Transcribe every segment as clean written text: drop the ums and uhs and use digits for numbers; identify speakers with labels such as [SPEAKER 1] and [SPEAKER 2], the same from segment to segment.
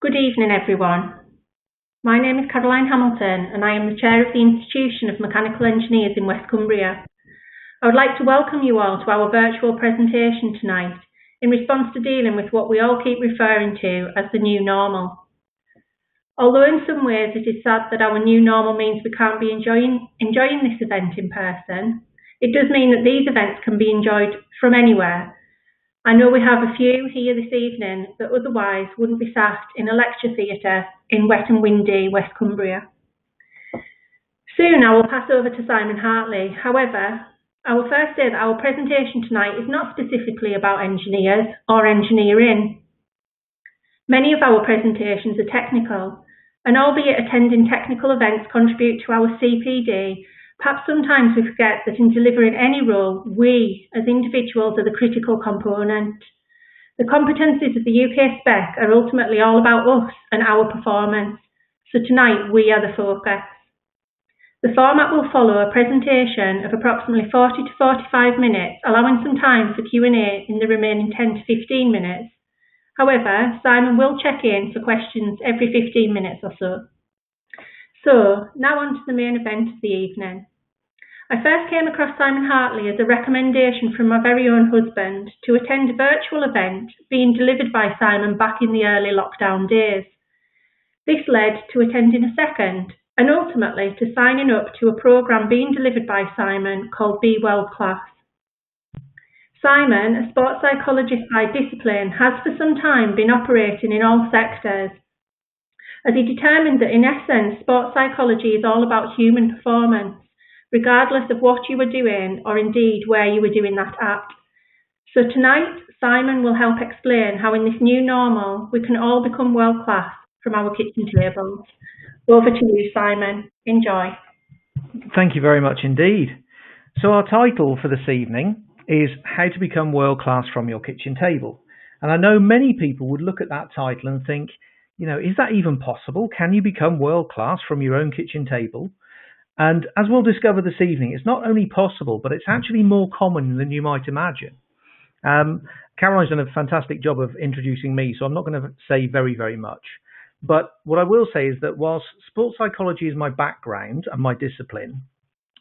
[SPEAKER 1] Good evening, everyone. My name is Caroline Hamilton, and I am the Chair of the Institution of Mechanical Engineers in West Cumbria. I would like to welcome you all to our virtual presentation tonight in response to dealing with what we all keep referring to as the new normal. Although in some ways it is sad that our new normal means we can't be enjoying this event in person, it does mean that these events can be enjoyed from anywhere. I know we have a few here this evening that otherwise wouldn't be sat in a lecture theatre in wet and windy West Cumbria. Soon I will pass over to Simon Hartley. However, I will first say that our presentation tonight is not specifically about engineers or engineering. Many of our presentations are technical, and albeit attending technical events contribute to our CPD, perhaps sometimes we forget that in delivering any role, we, as individuals, are the critical component. The competencies of the ICEBERG are ultimately all about us and our performance, so tonight we are the focus. The format will follow a presentation of approximately 40 to 45 minutes, allowing some time for Q&A in the remaining 10 to 15 minutes. However, Simon will check in for questions every 15 minutes or so. So, now on to the main event of the evening. I first came across Simon Hartley as a recommendation from my very own husband to attend a virtual event being delivered by Simon back in the early lockdown days. This led to attending a second and ultimately to signing up to a programme being delivered by Simon called Be World Class. Simon, a sports psychologist by discipline, has for some time been operating in all sectors, as he determined that in essence sports psychology is all about human performance, regardless of what you were doing or indeed where you were doing that at. So tonight, Simon will help explain how in this new normal we can all become world class from our kitchen tables. Over to you, Simon. Enjoy.
[SPEAKER 2] Thank you very much indeed. So our title for this evening is How to Become World Class from Your Kitchen Table. And I know many people would look at that title and think, is that even possible? Can you become world class from your own kitchen table? And as we'll discover this evening, it's not only possible, but it's actually more common than you might imagine. Caroline's done a fantastic job of introducing me, so I'm not going to say very, very much. But what I will say is that whilst sports psychology is my background and my discipline,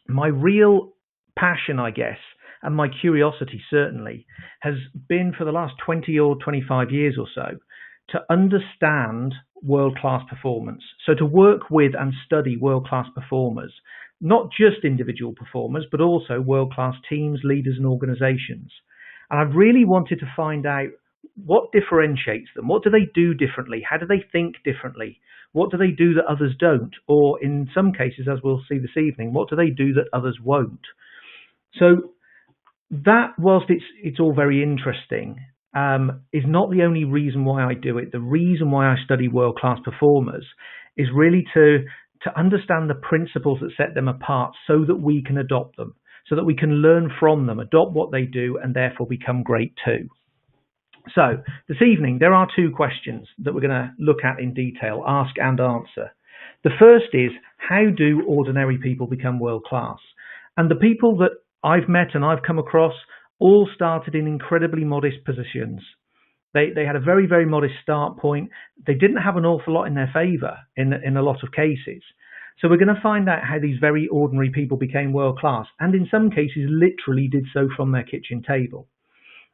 [SPEAKER 2] my real passion, I guess, and my curiosity certainly, has been for the last 20 or 25 years or so to understand world-class performance. So to work with and study world-class performers, not just individual performers, but also world-class teams, leaders and organizations. And I've really wanted to find out what differentiates them. What do they do differently? How do they think differently? What do they do that others don't? Or in some cases, as we'll see this evening, what do they do that others won't? So that, whilst it's all very interesting, is not the only reason why I do it. The reason why I study world-class performers is really to understand the principles that set them apart so that we can adopt them, so that we can learn from them, adopt what they do, and therefore become great too. So this evening, there are two questions that we're going to look at in detail, ask and answer. The first is, how do ordinary people become world-class? And the people that I've met and I've come across all started in incredibly modest positions. They had a very, very modest start point. They didn't have an awful lot in their favour in a lot of cases. So we're going to find out how these very ordinary people became world class, and in some cases literally did so from their kitchen table.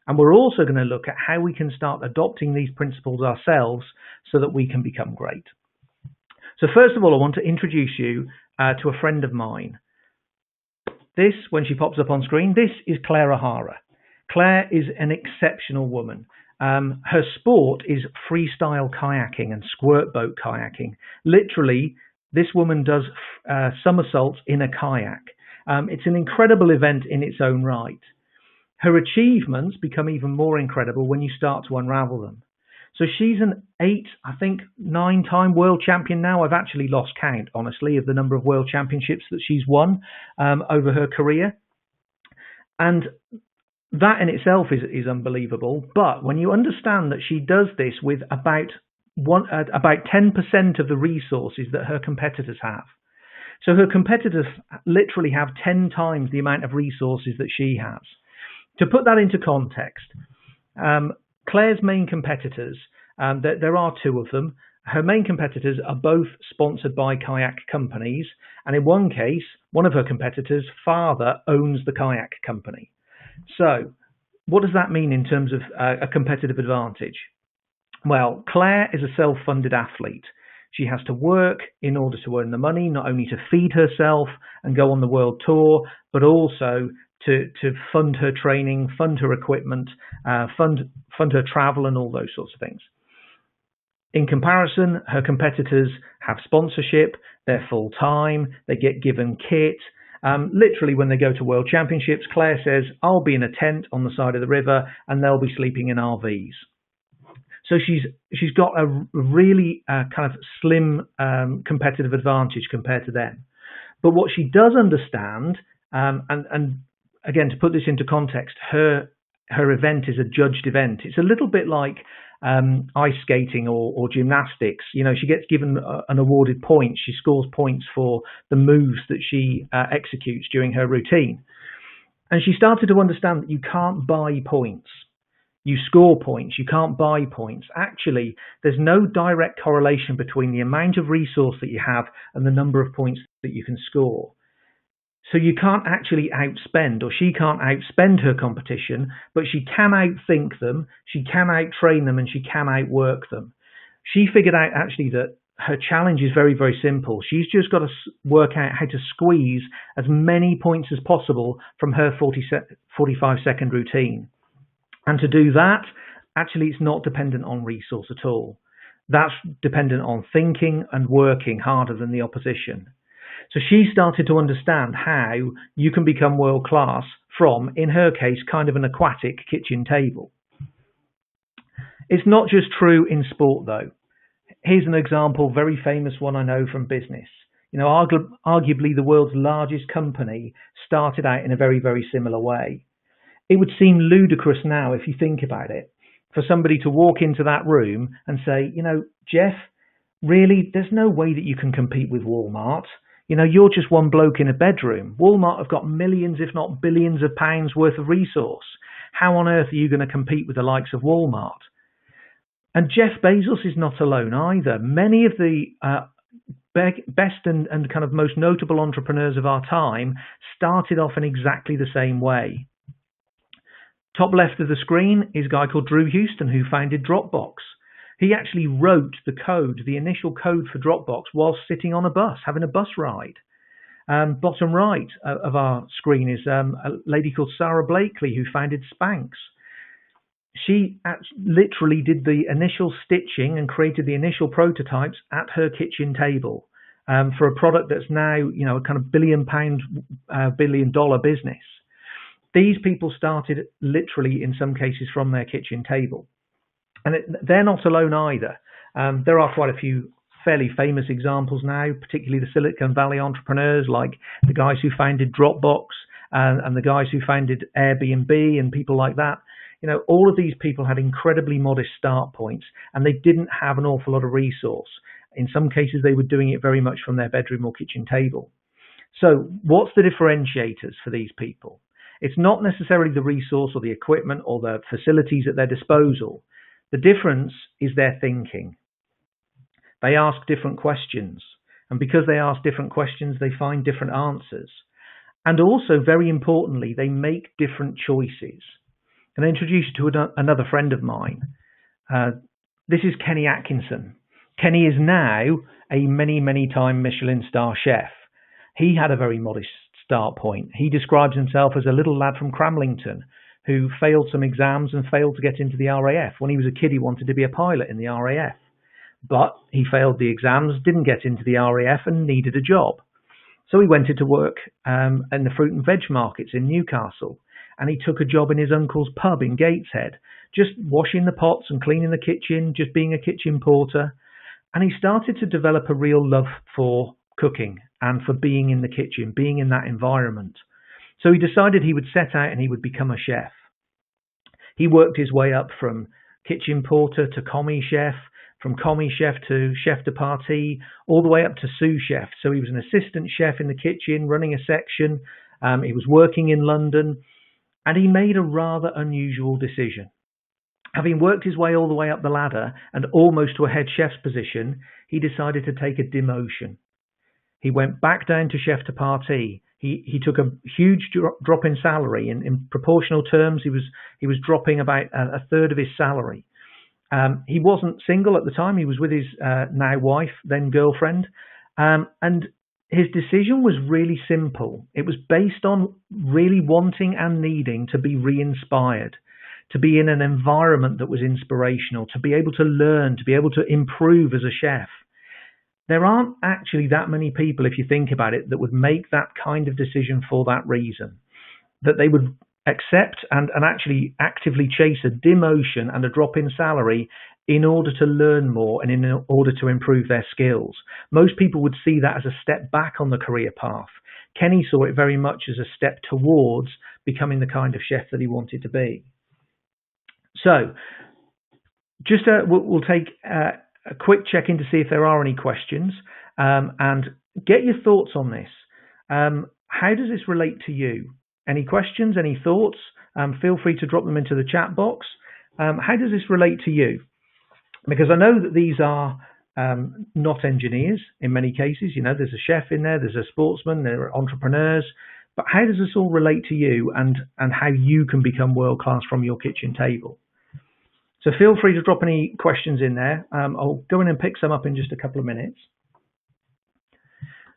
[SPEAKER 2] And we're also going to look at how we can start adopting these principles ourselves so that we can become great. So first of all, I want to introduce you to a friend of mine. This, when she pops up on screen, this is Claire O'Hara. Claire is an exceptional woman. Her sport is freestyle kayaking and squirt boat kayaking. Literally, this woman does somersaults in a kayak. It's an incredible event in its own right. Her achievements become even more incredible when you start to unravel them. So she's an 9-time world champion now. I've actually lost count, honestly, of the number of world championships that she's won over her career. And that in itself is unbelievable. But when you understand that she does this with about 10% of the resources that her competitors have. So her competitors literally have 10 times the amount of resources that she has. To put that into context, Claire's main competitors, there are two of them, her main competitors are both sponsored by kayak companies, and in one case, one of her competitors' father owns the kayak company. So, what does that mean in terms of a competitive advantage? Well, Claire is a self-funded athlete. She has to work in order to earn the money, not only to feed herself and go on the world tour, but also to fund her training, fund her equipment, fund her travel and all those sorts of things. In comparison, her competitors have sponsorship, they're full-time, they get given kit. Literally, when they go to World Championships, Claire says, I'll be in a tent on the side of the river and they'll be sleeping in RVs. So she's got a really kind of slim competitive advantage compared to them. But what she does understand, and again, to put this into context, her event is a judged event. It's a little bit like ice skating or gymnastics. You know, she gets given an awarded point. She scores points for the moves that she executes during her routine. And she started to understand that you can't buy points. You score points, you can't buy points. Actually, there's no direct correlation between the amount of resource that you have and the number of points that you can score. So you can't actually outspend, or she can't outspend her competition, but she can outthink them, she can outtrain them, and she can outwork them. She figured out actually that her challenge is very, very simple. She's just got to work out how to squeeze as many points as possible from her 45-second routine. And to do that, actually, it's not dependent on resource at all. That's dependent on thinking and working harder than the opposition. So she started to understand how you can become world class from, in her case, kind of an aquatic kitchen table. It's not just true in sport, though. Here's an example, very famous one I know from business. You know, arguably the world's largest company started out in a very, very similar way. It would seem ludicrous now, if you think about it, for somebody to walk into that room and say, you know, Jeff, really, there's no way that you can compete with Walmart. You know, you're just one bloke in a bedroom. Walmart have got millions, if not billions of pounds worth of resource. How on earth are you going to compete with the likes of Walmart? And Jeff Bezos is not alone either. Many of the best and kind of most notable entrepreneurs of our time started off in exactly the same way. Top left of the screen is a guy called Drew Houston, who founded Dropbox. He actually wrote the code, the initial code for Dropbox, whilst sitting on a bus, having a bus ride. Bottom right of our screen is a lady called Sarah Blakely, who founded Spanx. She literally did the initial stitching and created the initial prototypes at her kitchen table for a product that's now, you know, a kind of $1 billion business. These people started literally, in some cases, from their kitchen table. And they're not alone either. There are quite a few fairly famous examples now, particularly the Silicon Valley entrepreneurs, like the guys who founded Dropbox and the guys who founded Airbnb and people like that. You know, all of these people had incredibly modest start points, and they didn't have an awful lot of resource. In some cases, they were doing it very much from their bedroom or kitchen table. So what's the differentiators for these people? It's not necessarily the resource or the equipment or the facilities at their disposal. The difference is their thinking. They ask different questions. And because they ask different questions, they find different answers. And also, very importantly, they make different choices. And I introduce you to another friend of mine. This is Kenny Atkinson. Kenny is now a many time Michelin star chef. He had a very modest start point. He describes himself as a little lad from Cramlington who failed some exams and failed to get into the RAF. When he was a kid, he wanted to be a pilot in the RAF. But he failed the exams, didn't get into the RAF, and needed a job. So he went into work in the fruit and veg markets in Newcastle. And he took a job in his uncle's pub in Gateshead, just washing the pots and cleaning the kitchen, just being a kitchen porter. And he started to develop a real love for cooking and for being in the kitchen, being in that environment. So he decided he would set out and he would become a chef. He worked his way up from kitchen porter to commis chef, from commis chef to chef de partie, all the way up to sous chef. So he was an assistant chef in the kitchen, running a section. He was working in London, and he made a rather unusual decision. Having worked his way all the way up the ladder and almost to a head chef's position, he decided to take a demotion. He went back down to chef de partie. He took a huge drop in salary. In proportional terms, he was dropping about a third of his salary. He wasn't single at the time. He was with his now wife, then girlfriend. And his decision was really simple. It was based on really wanting and needing to be re-inspired, to be in an environment that was inspirational, to be able to learn, to be able to improve as a chef. There aren't actually that many people, if you think about it, that would make that kind of decision for that reason, that they would accept and actually actively chase a demotion and a drop in salary in order to learn more and in order to improve their skills. Most people would see that as a step back on the career path. Kenny saw it very much as a step towards becoming the kind of chef that he wanted to be. So just we'll take a quick check in to see if there are any questions, and get your thoughts on this. How does this relate to you? Any questions, any thoughts? Feel free to drop them into the chat box. How does this relate to you? Because I know that these are not engineers in many cases. You know, there's a chef in there, there's a sportsman, there are entrepreneurs. But how does this all relate to you and how you can become world-class from your kitchen table? So feel free to drop any questions in there. I'll go in and pick some up in just a couple of minutes.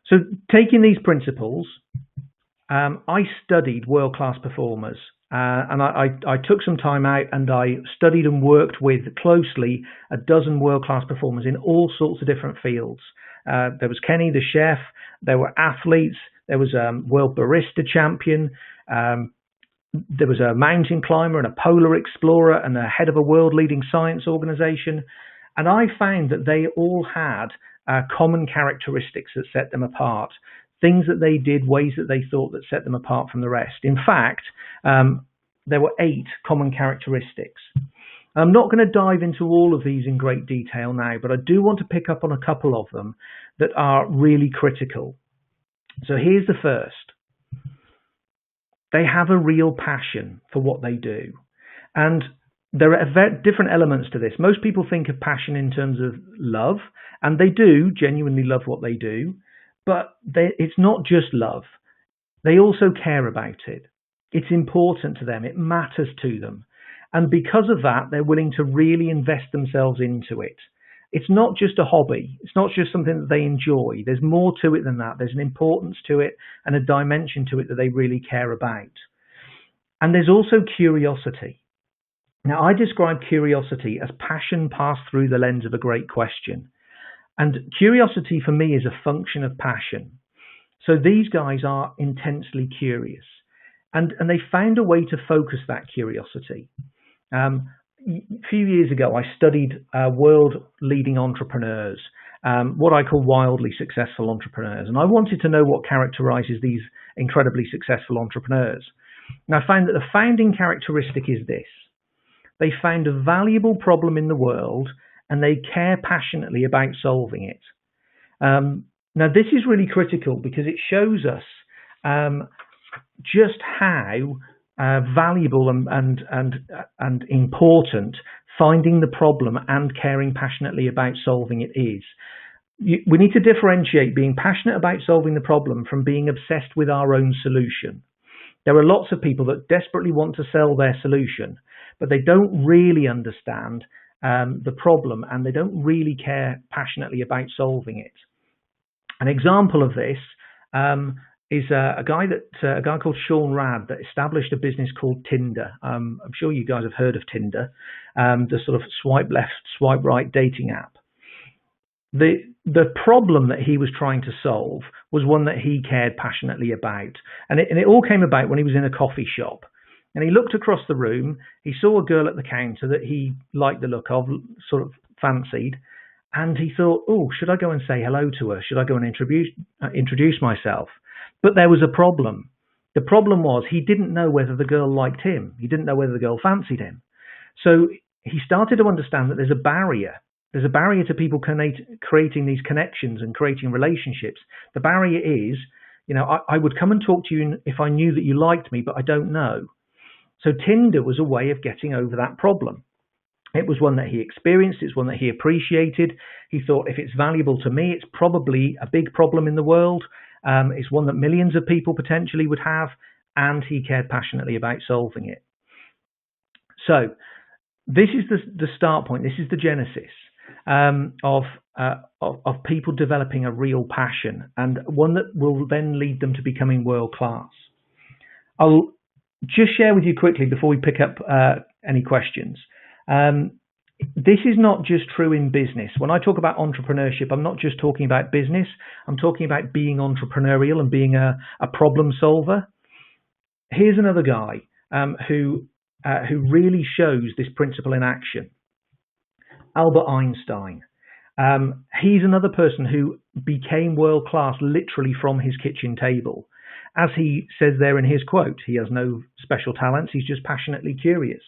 [SPEAKER 2] So taking these principles, I studied world-class performers, and I took some time out and I studied and worked with closely a dozen world-class performers in all sorts of different fields. There was Kenny, the chef, there were athletes, there was a world barista champion, there was a mountain climber and a polar explorer and the head of a world-leading science organization. And I found that they all had common characteristics that set them apart, things that they did, ways that they thought that set them apart from the rest. In fact, there were 8 common characteristics. I'm not going to dive into all of these in great detail now, but I do want to pick up on a couple of them that are really critical. So here's the first. They have a real passion for what they do. And there are different elements to this. Most people think of passion in terms of love, and they do genuinely love what they do, but it's not just love. They also care about it. It's important to them. It matters to them. And because of that, they're willing to really invest themselves into it. It's not just a hobby. It's not just something that they enjoy. There's more to it than that. There's an importance to it and a dimension to it that they really care about. And there's also curiosity. Now, I describe curiosity as passion passed through the lens of a great question. And curiosity for me is a function of passion. So these guys are intensely curious. And they found a way to focus that curiosity. A few years ago, I studied world-leading entrepreneurs, what I call wildly successful entrepreneurs. And I wanted to know what characterizes these incredibly successful entrepreneurs. And I found that the founding characteristic is this. They found a valuable problem in the world and they care passionately about solving it. Now, this is really critical because it shows us just how valuable and important finding the problem and caring passionately about solving it is. We need to differentiate being passionate about solving the problem from being obsessed with our own solution. There are lots of people that desperately want to sell their solution, but they don't really understand the problem and they don't really care passionately about solving it. An example of this is a guy called Sean Rad that established a business called Tinder. I'm sure you guys have heard of Tinder, the sort of swipe left, swipe right dating app. The problem that he was trying to solve was one that he cared passionately about. And it all came about when he was in a coffee shop. And he looked across the room, he saw a girl at the counter that he liked the look of, sort of fancied, and he thought, oh, should I go and say hello to her? Should I go and introduce myself? But there was a problem. The problem was he didn't know whether the girl liked him. He didn't know whether the girl fancied him. So he started to understand that there's a barrier. There's a barrier to people creating these connections and creating relationships. The barrier is, you know, I would come and talk to you if I knew that you liked me, but I don't know. So Tinder was a way of getting over that problem. It was one that he experienced. It's one that he appreciated. He thought, if it's valuable to me, it's probably a big problem in the world. It's one that millions of people potentially would have, and he cared passionately about solving it. So this is the start point. This is the genesis of people developing a real passion, and one that will then lead them to becoming world class. I'll just share with you quickly before we pick up any questions. This is not just true in business. When I talk about entrepreneurship, I'm not just talking about business. I'm talking about being entrepreneurial and being a problem solver. Here's another guy who really shows this principle in action. Albert Einstein. He's another person who became world class literally from his kitchen table. As he says there in his quote, he has no special talents, he's just passionately curious.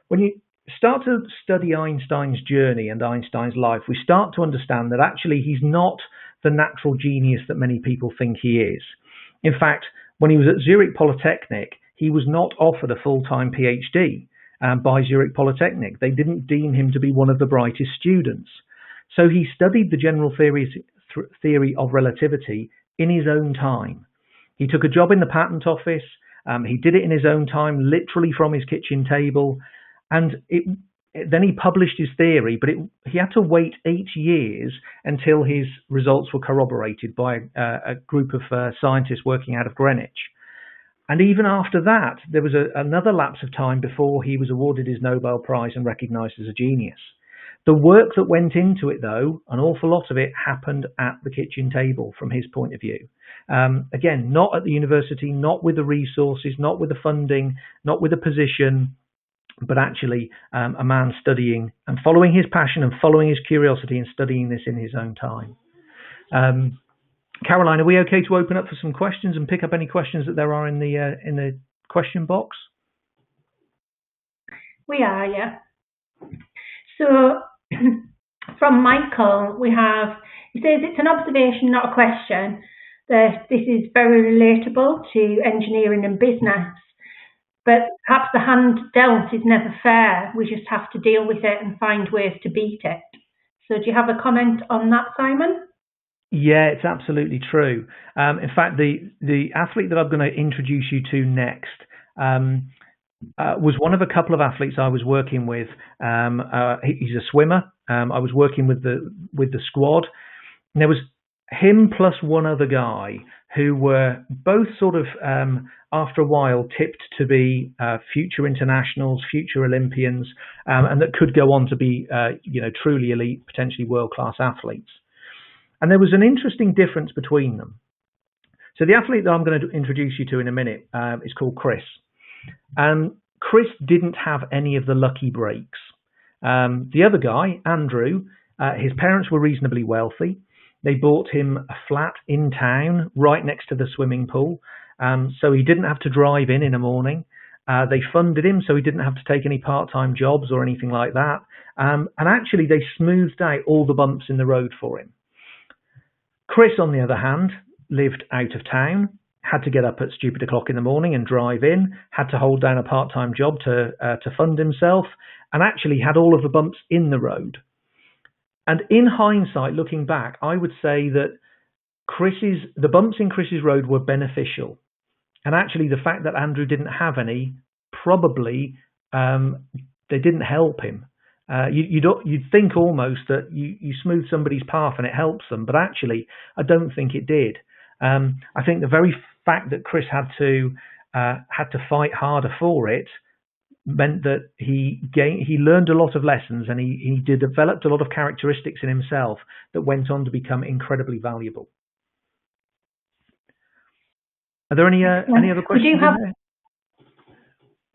[SPEAKER 2] When you start to study Einstein's journey and Einstein's life, we start to understand that actually he's not the natural genius that many people think he is. In fact, when he was at Zurich Polytechnic, he was not offered a full-time PhD by Zurich Polytechnic. They didn't deem him to be one of the brightest students. So he studied the general theory of relativity in his own time. He took a job in the patent office. He did it in his own time, literally from his kitchen table. And then he published his theory, but he had to wait 8 years until his results were corroborated by a group of scientists working out of Greenwich. And even after that, there was another lapse of time before he was awarded his Nobel Prize and recognized as a genius. The work that went into it, though, an awful lot of it happened at the kitchen table from his point of view. Again, not at the university, not with the resources, not with the funding, not with the position, but actually a man studying and following his passion and following his curiosity and studying this in his own time. Caroline, are we okay to open up for some questions and pick up any questions that there are in the question box?
[SPEAKER 1] We are, yeah. So from Michael, he says it's an observation, not a question, that this is very relatable to engineering and business, but perhaps the hand dealt is never fair. We just have to deal with it and find ways to beat it. So do you have a comment on that, Simon?
[SPEAKER 2] Yeah, it's absolutely true. In fact, the athlete that I'm going to introduce you to next was one of a couple of athletes I was working with. He's a swimmer. I was working with the squad. And there was him plus one other guy who were both sort of, after a while, tipped to be future internationals, future Olympians, and that could go on to be, truly elite, potentially world-class athletes. And there was an interesting difference between them. So the athlete that I'm going to introduce you to in a minute is called Chris. Chris didn't have any of the lucky breaks. The other guy, Andrew, his parents were reasonably wealthy. They bought him a flat in town right next to the swimming pool, so he didn't have to drive in the morning. They funded him so he didn't have to take any part-time jobs or anything like that. And actually, they smoothed out all the bumps in the road for him. Chris, on the other hand, lived out of town, had to get up at stupid o'clock in the morning and drive in, had to hold down a part-time job to fund himself, and actually had all of the bumps in the road. And in hindsight, looking back, I would say that the bumps in Chris's road were beneficial. And actually, the fact that Andrew didn't have any, probably they didn't help him. You'd think almost that you smooth somebody's path and it helps them, but actually, I don't think it did. I think the very fact that Chris had to fight harder for it meant that he learned a lot of lessons, and he developed a lot of characteristics in himself that went on to become incredibly valuable. Are there any other questions?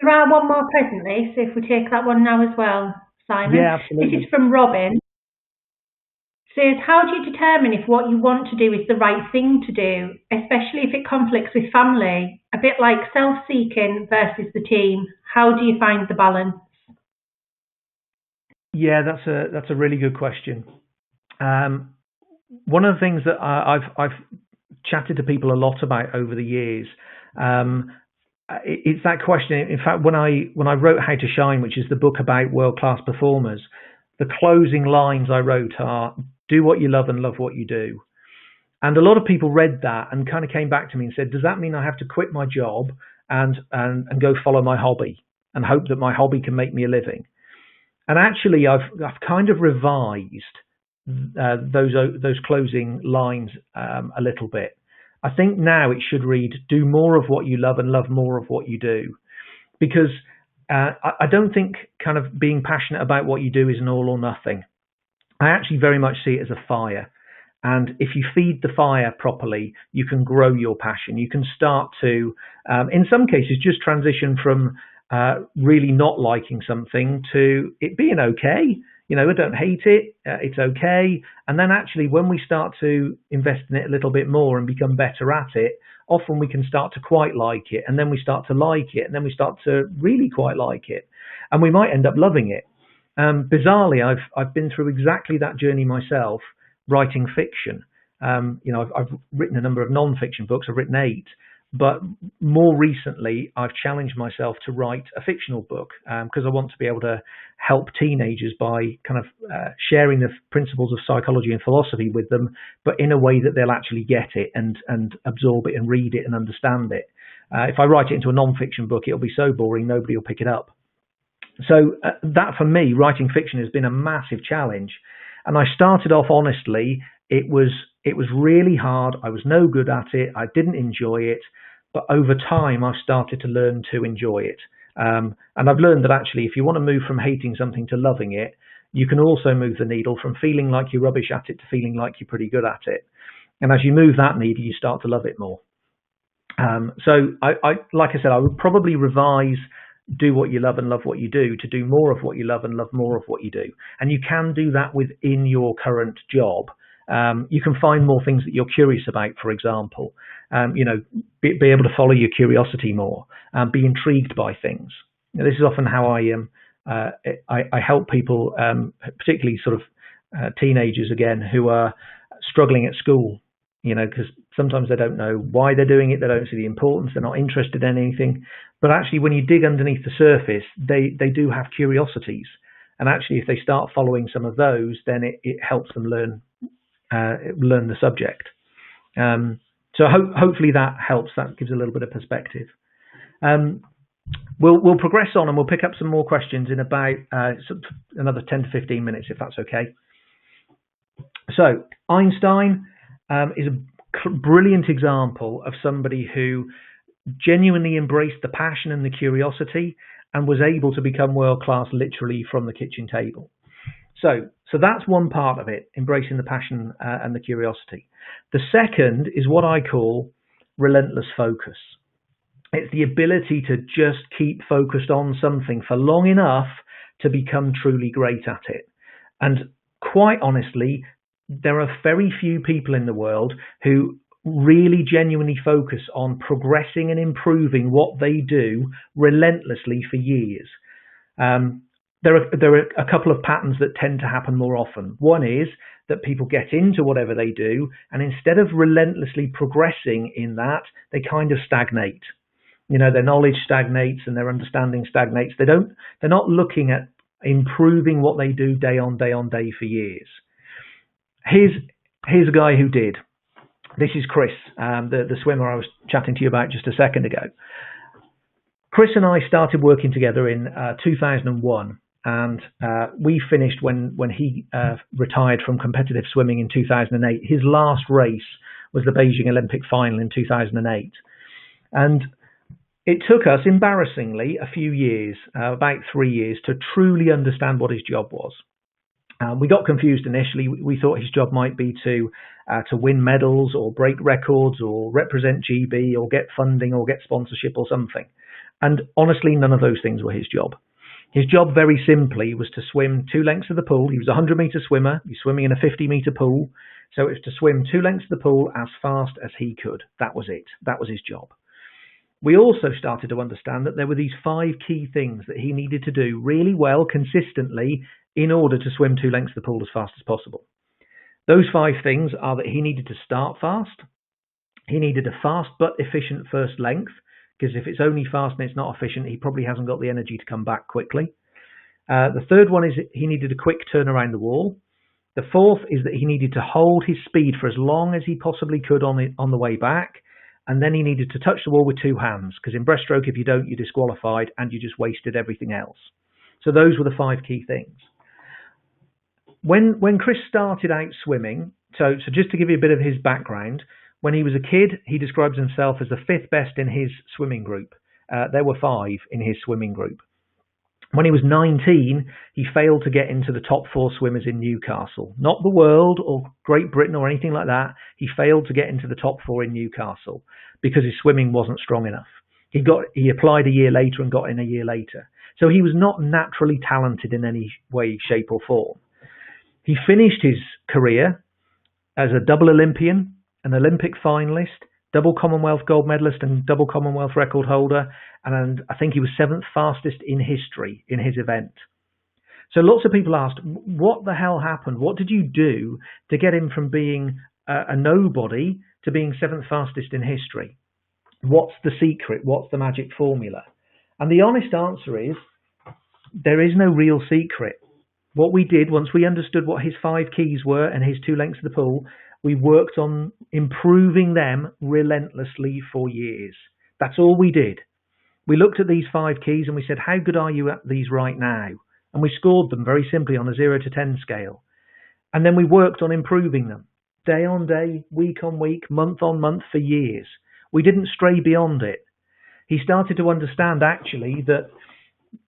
[SPEAKER 1] There are one more presently, so if we take that one now as well, Simon.
[SPEAKER 2] Yeah, absolutely.
[SPEAKER 1] This is from Robin. It says, how do you determine if what you want to do is the right thing to do, especially if it conflicts with family? A bit like self-seeking versus the team. How do you find the balance?
[SPEAKER 2] Yeah, that's a really good question. One of the things that I've chatted to people a lot about over the years, it's that question. In fact, when I wrote How to Shine, which is the book about world-class performers, the closing lines I wrote are, do what you love and love what you do. And a lot of people read that and kind of came back to me and said, does that mean I have to quit my job and go follow my hobby and hope that my hobby can make me a living? And actually, I've kind of revised those closing lines a little bit. I think now it should read, do more of what you love and love more of what you do. Because I don't think kind of being passionate about what you do is an all or nothing. I actually very much see it as a fire. And if you feed the fire properly, you can grow your passion. You can start to, in some cases, just transition from really not liking something to it being okay. You know, I don't hate it. It's okay. And then actually, when we start to invest in it a little bit more and become better at it, often we can start to quite like it. And then we start to like it. And then we start to really quite like it. And we might end up loving it. Bizarrely, I've been through exactly that journey myself, writing fiction. You know, I've written a number of non-fiction books. I've written 8. But more recently, I've challenged myself to write a fictional book because I want to be able to help teenagers by kind of sharing the principles of psychology and philosophy with them, but in a way that they'll actually get it and absorb it and read it and understand it. If I write it into a non-fiction book, it'll be so boring, nobody will pick it up. So that, for me, writing fiction has been a massive challenge. And I started off honestly. It was really hard. I was no good at it. I didn't enjoy it. But over time, I've started to learn to enjoy it. And I've learned that actually, if you want to move from hating something to loving it, you can also move the needle from feeling like you're rubbish at it to feeling like you're pretty good at it. And as you move that needle, you start to love it more. So like I said, I would probably revise do what you love and love what you do to do more of what you love and love more of what you do. And you can do that within your current job. You can find more things that you're curious about, for example, you know, be able to follow your curiosity more, be intrigued by things. Now, this is often how I help people, particularly sort of teenagers again, who are struggling at school, you know, because sometimes they don't know why they're doing it. They don't see the importance. They're not interested in anything. But actually, when you dig underneath the surface, they do have curiosities. And actually, if they start following some of those, then it helps them learn the subject. So hopefully that helps. That gives a little bit of perspective. We'll progress on and we'll pick up some more questions in about another 10 to 15 minutes, if that's okay. So Einstein is a brilliant example of somebody who genuinely embraced the passion and the curiosity and was able to become world class literally from the kitchen table. So that's one part of it, embracing the passion and the curiosity. The second is what I call relentless focus. It's the ability to just keep focused on something for long enough to become truly great at it. And quite honestly, there are very few people in the world who really genuinely focus on progressing and improving what they do relentlessly for years. There are a couple of patterns that tend to happen more often. One is that people get into whatever they do, and instead of relentlessly progressing in that, they kind of stagnate. You know, their knowledge stagnates and their understanding stagnates. They're not looking at improving what they do day on day for years. Here's a guy who did. This is Chris, the swimmer I was chatting to you about just a second ago. Chris and I started working together in 2001, and we finished when he retired from competitive swimming in 2008. His last race was the Beijing Olympic final in 2008. And it took us, embarrassingly, a few years, about 3 years, to truly understand what his job was. We got confused initially. We thought his job might be to win medals or break records or represent GB or get funding or get sponsorship or something. And honestly, none of those things were his job. His job, very simply, was to swim 2 lengths of the pool. He was a 100-meter swimmer. He was swimming in a 50-meter pool. So it was to swim 2 lengths of the pool as fast as he could. That was it. That was his job. We also started to understand that there were these 5 key things that he needed to do really well, consistently, in order to swim 2 lengths of the pool as fast as possible. Those 5 things are that he needed to start fast. He needed a fast but efficient first length, because if it's only fast and it's not efficient, he probably hasn't got the energy to come back quickly. The third one is he needed a quick turn around the wall. The fourth is that he needed to hold his speed for as long as he possibly could on the way back. And then he needed to touch the wall with two hands, because in breaststroke, if you don't, you're disqualified and you just wasted everything else. So those were the 5 key things. When Chris started out swimming, so just to give you a bit of his background, when he was a kid, he describes himself as the 5th best in his swimming group. There were 5 in his swimming group. When he was 19, he failed to get into the top 4 swimmers in Newcastle. Not the world or Great Britain or anything like that. He failed to get into the top 4 in Newcastle because his swimming wasn't strong enough. He applied a year later and got in a year later. So he was not naturally talented in any way, shape or form. He finished his career as a double Olympian, an Olympic finalist, double Commonwealth gold medalist and double Commonwealth record holder, and I think he was 7th fastest in history in his event. So lots of people asked, what the hell happened? What did you do to get him from being a nobody to being 7th fastest in history? What's the secret? What's the magic formula? And the honest answer is, there is no real secret. What we did, once we understood what his 5 keys were and his 2 lengths of the pool, we worked on improving them relentlessly for years. That's all we did. We looked at these 5 keys and we said, how good are you at these right now? And we scored them very simply on a 0 to 10 scale. And then we worked on improving them day on day, week on week, month on month for years. We didn't stray beyond it. He started to understand actually that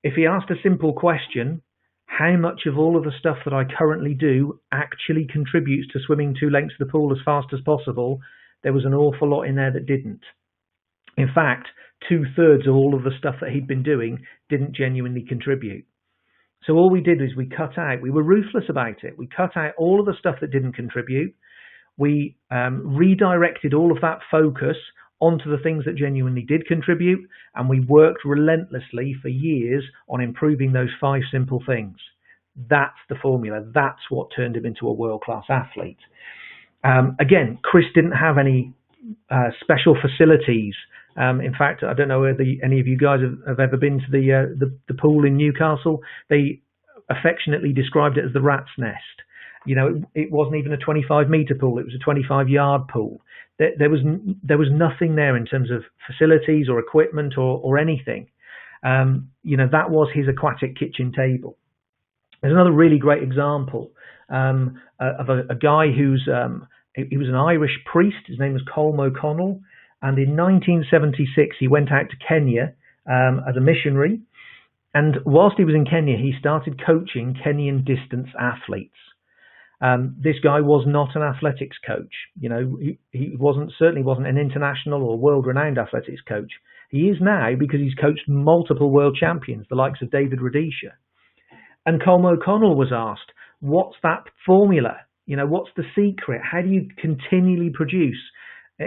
[SPEAKER 2] if he asked a simple question, how much of all of the stuff that I currently do actually contributes to swimming 2 lengths of the pool as fast as possible, there was an awful lot in there that didn't. In fact, 2/3 of all of the stuff that he'd been doing didn't genuinely contribute. So all we did is we were ruthless about it. We cut out all of the stuff that didn't contribute. We redirected all of that focus onto the things that genuinely did contribute, and we worked relentlessly for years on improving those 5 simple things. That's the formula. That's what turned him into a world-class athlete. Again, Chris didn't have any special facilities. In fact, I don't know whether any of you guys have ever been to the pool in Newcastle. They affectionately described it as the rat's nest. You know, it wasn't even a 25-meter pool. It was a 25-yard pool. There was nothing there in terms of facilities or equipment or anything. You know, that was his aquatic kitchen table. There's another really great example of a guy he was an Irish priest. His name was Colm O'Connell. And in 1976, he went out to Kenya as a missionary. And whilst he was in Kenya, he started coaching Kenyan distance athletes. This guy was not an athletics coach. You know, he certainly wasn't an international or world-renowned athletics coach. He is now because he's coached multiple world champions, the likes of David Rudisha. And Colm O'Connell was asked, what's that formula? You know, what's the secret? How do you continually produce,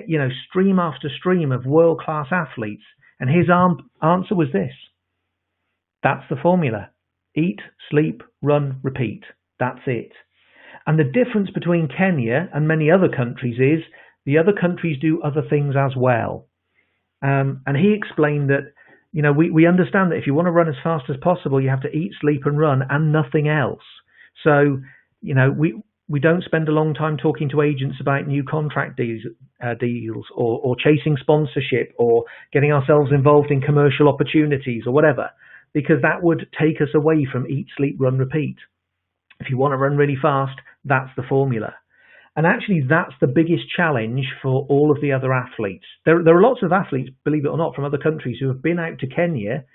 [SPEAKER 2] you know, stream after stream of world-class athletes? And his answer was this. That's the formula. Eat, sleep, run, repeat. That's it. And the difference between Kenya and many other countries is the other countries do other things as well. And he explained that, you know, we understand that if you want to run as fast as possible, you have to eat, sleep and run and nothing else. So, you know, we don't spend a long time talking to agents about new contract deals or chasing sponsorship or getting ourselves involved in commercial opportunities or whatever, because that would take us away from eat, sleep, run, repeat. If you want to run really fast, that's the formula. And actually, that's the biggest challenge for all of the other athletes. There are lots of athletes, believe it or not, from other countries who have been out to Kenya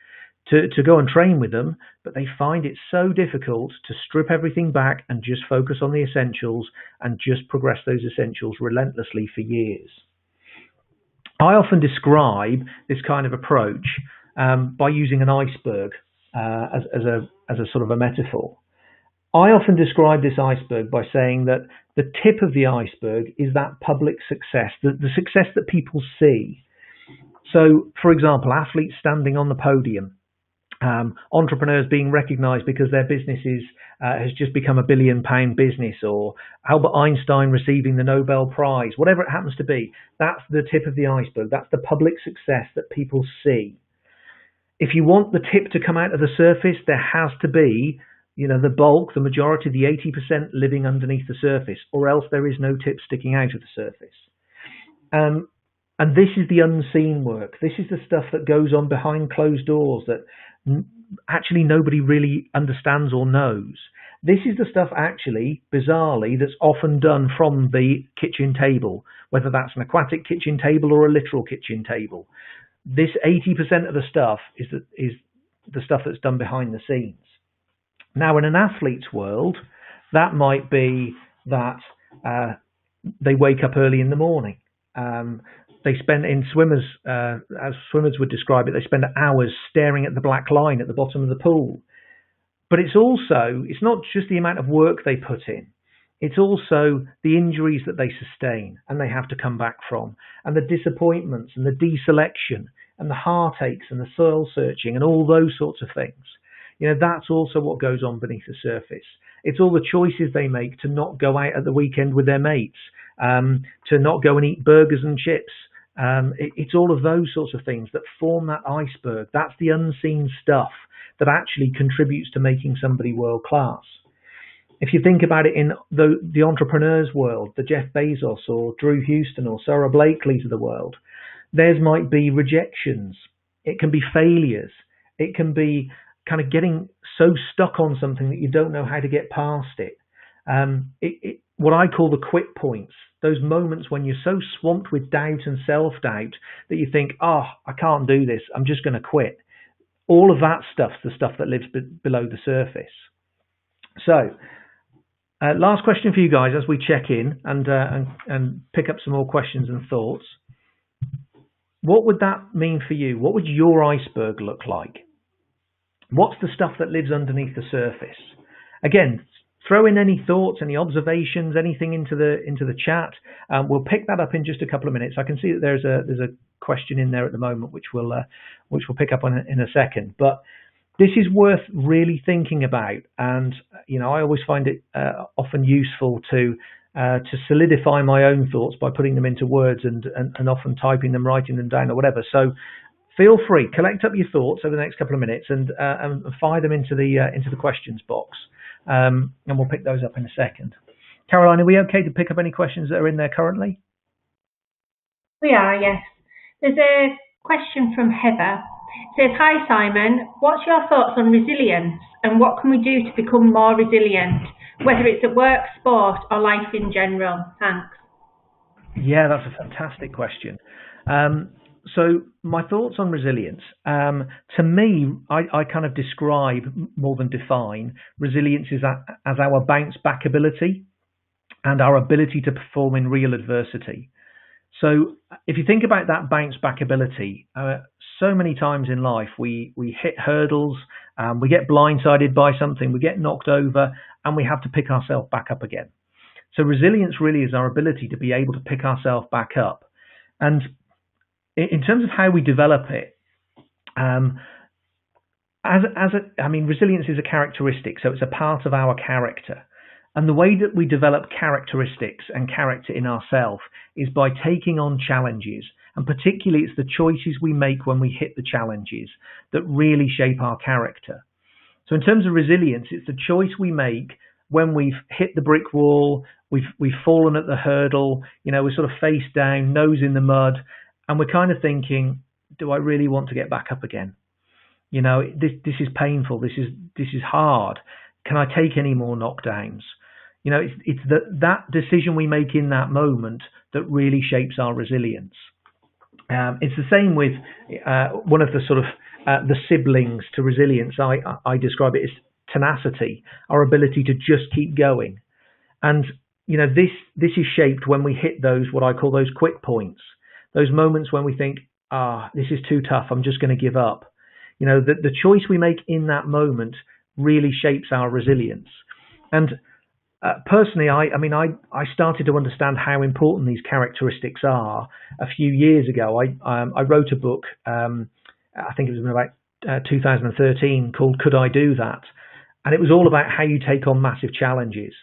[SPEAKER 2] to go and train with them, but they find it so difficult to strip everything back and just focus on the essentials and just progress those essentials relentlessly for years. I often describe this kind of approach by using an iceberg as a sort of a metaphor. I often describe this iceberg by saying that the tip of the iceberg is that public success, the success that people see. So, for example, athletes standing on the podium. entrepreneurs being recognized because their business has just become a £1 billion business, or Albert Einstein receiving the Nobel Prize, whatever it happens to be. That's the tip of the iceberg. That's the public success that people see. If you want the tip to come out of the surface, there has to be, the bulk, the majority, the 80% living underneath the surface, or else there is no tip sticking out of the surface. And this is the unseen work. This is the stuff that goes on behind closed doors that actually nobody really understands or knows. This is the stuff actually, bizarrely, that's often done from the kitchen table, whether that's an aquatic kitchen table or a literal kitchen table. This 80% of the stuff is the stuff that's done behind the scenes. Now, in an athlete's world, that might be that they wake up early in the morning. They spend, as swimmers would describe it, they spend hours staring at the black line at the bottom of the pool. But it's not just the amount of work they put in. It's also the injuries that they sustain and they have to come back from, and the disappointments and the deselection and the heartaches and the soul searching and all those sorts of things. That's also what goes on beneath the surface. It's all the choices they make to not go out at the weekend with their mates, to not go and eat burgers and chips. It's all of those sorts of things that form that iceberg. That's the unseen stuff that actually contributes to making somebody world class. If you think about it in the entrepreneur's world, the Jeff Bezos or Drew Houston or Sarah Blakely's of the world, theirs might be rejections. It can be failures. It can be kind of getting so stuck on something that you don't know how to get past it. What I call the quit points, those moments when you're so swamped with doubt and self-doubt that you think, I can't do this, I'm just going to quit. All of that stuff's the stuff that lives below the surface. So, last question for you guys as we check in and pick up some more questions and thoughts. What would that mean for you? What would your iceberg look like? What's the stuff that lives underneath the surface? Again, throw in any thoughts, any observations, anything into the chat. We'll pick that up in just a couple of minutes. I can see that there's a question in there at the moment, which we'll pick up on in a second. But this is worth really thinking about, and I always find it often useful to solidify my own thoughts by putting them into words and often typing them, writing them down, or whatever. So feel free, collect up your thoughts over the next couple of minutes and fire them into the questions box, and we'll pick those up in a second. Caroline, are we okay to pick up any questions that are in there currently?
[SPEAKER 1] We are, yes. There's a question from Heather. It says, "Hi Simon, what's your thoughts on resilience and what can we do to become more resilient, whether it's at work, sport or life in general? Thanks."
[SPEAKER 2] Yeah, that's a fantastic question. So my thoughts on resilience. To me, I kind of describe more than define resilience as our bounce back ability and our ability to perform in real adversity. So if you think about that bounce back ability, so many times in life we hit hurdles, we get blindsided by something, we get knocked over, and we have to pick ourselves back up again. So resilience really is our ability to be able to pick ourselves back up. And in terms of how we develop it, resilience is a characteristic, so it's a part of our character. And the way that we develop characteristics and character in ourselves is by taking on challenges. And particularly it's the choices we make when we hit the challenges that really shape our character. So in terms of resilience, it's the choice we make when we've hit the brick wall, we've fallen at the hurdle, we're sort of face down, nose in the mud, and we're kind of thinking, do I really want to get back up again? This is painful. This is hard. Can I take any more knockdowns? It's that decision we make in that moment that really shapes our resilience. It's the same with one of the sort of the siblings to resilience. I describe it as tenacity, our ability to just keep going. And this is shaped when we hit those, what I call those quit points, those moments when we think, this is too tough, I'm just going to give up. The choice we make in that moment really shapes our resilience. And personally, I started to understand how important these characteristics are a few years ago. I wrote a book, I think it was about 2013 called Could I Do That? And it was all about how you take on massive challenges.